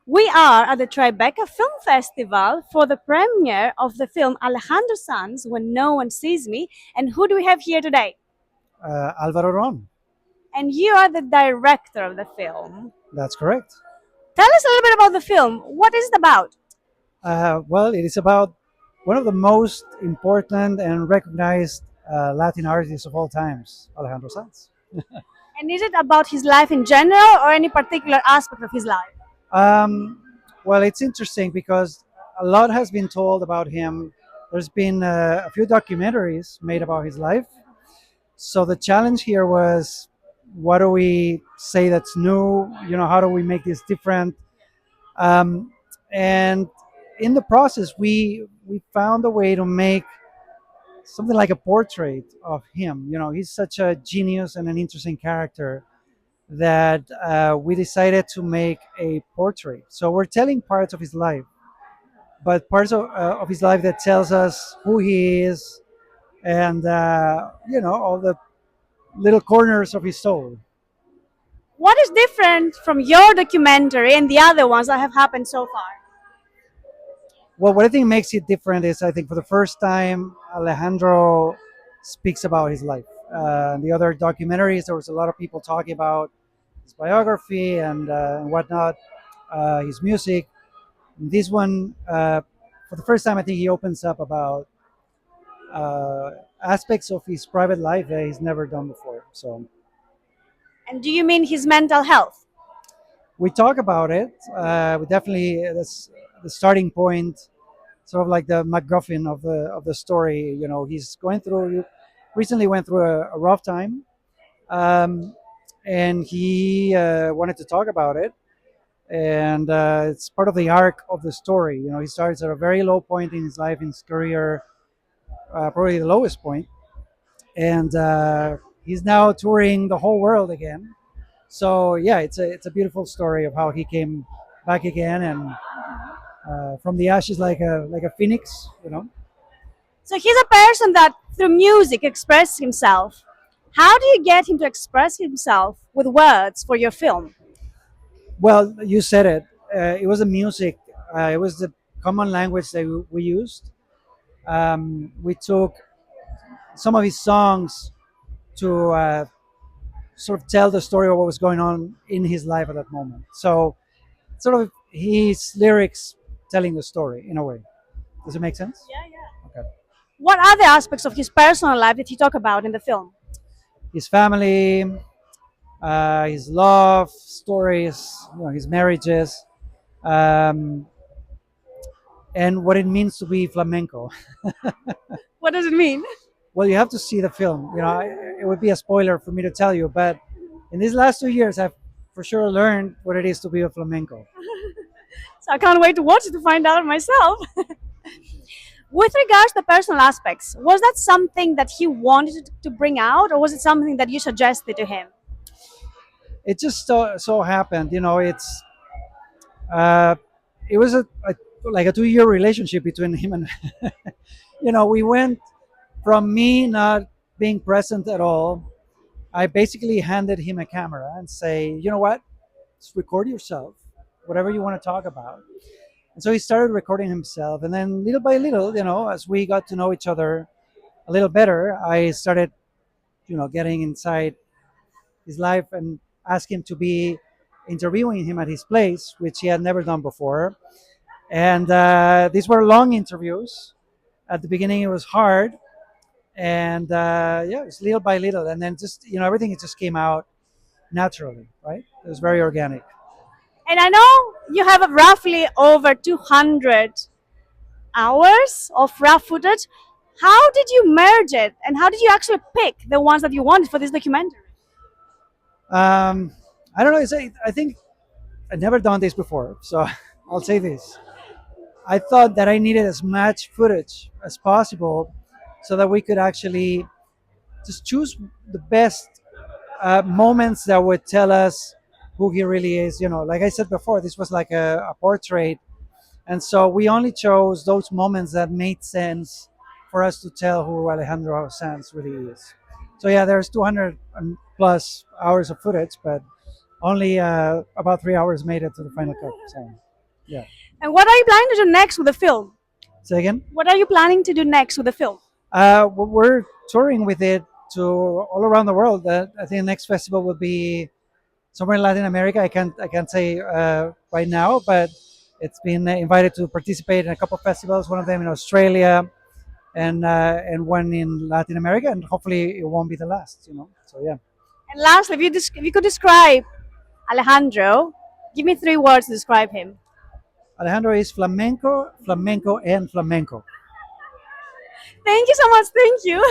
We are at the Tribeca Film Festival for the premiere of the film Alejandro Sanz, When No One Sees Me. And who do we have here today? Alvaro Ron. And you are the director of the film. That's correct. Tell us a little bit about the film. What is it about? Well, it is about one of the most important and recognized Latin artists of all times, Alejandro Sanz. And is it about his life in general or any particular aspect of his life? Um, well, it's interesting because a lot has been told about him. There's been a few documentaries made about his life. So the challenge here was, what do we say that's new? How do we make this different? Um, and in the process, we found a way to make something like a portrait of him. He's such a genius and an interesting character that we decided to make a portrait. So we're telling parts of his life, but parts of his life that tells us who he is and all the little corners of his soul. What is different from your documentary and the other ones that have happened so far? Well, what I think makes it different is, I think, for the first time, Alejandro speaks about his life. The other documentaries, there was a lot of people talking about his biography and whatnot, his music. This one, for the first time, I think he opens up about uh, aspects of his private life that he's never done before. So And do you mean his mental health? we talk about it. We definitely, that's the starting point, sort of like the MacGuffin of the story. He's going through, recently went through a rough time, um, and he wanted to talk about it. And it's part of the arc of the story. He starts at a very low point in his life, in his career, probably the lowest point, and he's now touring the whole world again. So yeah, it's a beautiful story of how he came back again and from the ashes like a phoenix. So he's a person that through music expresses himself. How do you get him to express himself with words for your film? Well, you said it. It was the music. It was the common language that we used. We took some of his songs to sort of tell the story of what was going on in his life at that moment. So, sort of his lyrics telling the story in a way. Does it make sense? Yeah, yeah. Okay. What other aspects of his personal life did he talk about in the film? His family, his love stories, his marriages, um, and what it means to be flamenco. What does it mean? Well, you have to see the film. It would be a spoiler for me to tell you, but in these last 2 years, I've for sure learned what it is to be a flamenco. So I can't wait to watch it to find out myself. With regards to the personal aspects, was that something that he wanted to bring out, or was it something that you suggested to him? It just so happened, uh, it was like a 2 year relationship between him and, we went from me not being present at all. I basically handed him a camera and say, you know what, just record yourself, whatever you want to talk about. And so he started recording himself, and then little by little, as we got to know each other a little better, I started, getting inside his life and asked him to be interviewing him at his place, which he had never done before. And these were long interviews. At the beginning, it was hard, and yeah, it was little by little, and then just everything it just came out naturally, right? It was very organic. And I know you have roughly over 200 hours of raw footage. How did you merge it, and how did you actually pick the ones that you wanted for this documentary? Um, I don't know. I think I'd never done this before, so I'll say this. I thought that I needed as much footage as possible so that we could actually just choose the best moments that would tell us who he really is. Like I said before, this was like a portrait. And so we only chose those moments that made sense for us to tell who Alejandro Sanz really is. So yeah, there's 200 and plus hours of footage, but only about 3 hours made it to the final cut. So, yeah. And what are you planning to do next with the film? Say again. What are you planning to do next with the film? We're touring with it to all around the world. I think the next festival will be somewhere in Latin America. I can't say right now, but it's been invited to participate in a couple of festivals. One of them in Australia, and one in Latin America, and hopefully it won't be the last. So yeah. And lastly, if you could describe Alejandro, give me 3 words to describe him. Alejandro is flamenco, flamenco, and flamenco. Thank you so much. Thank you.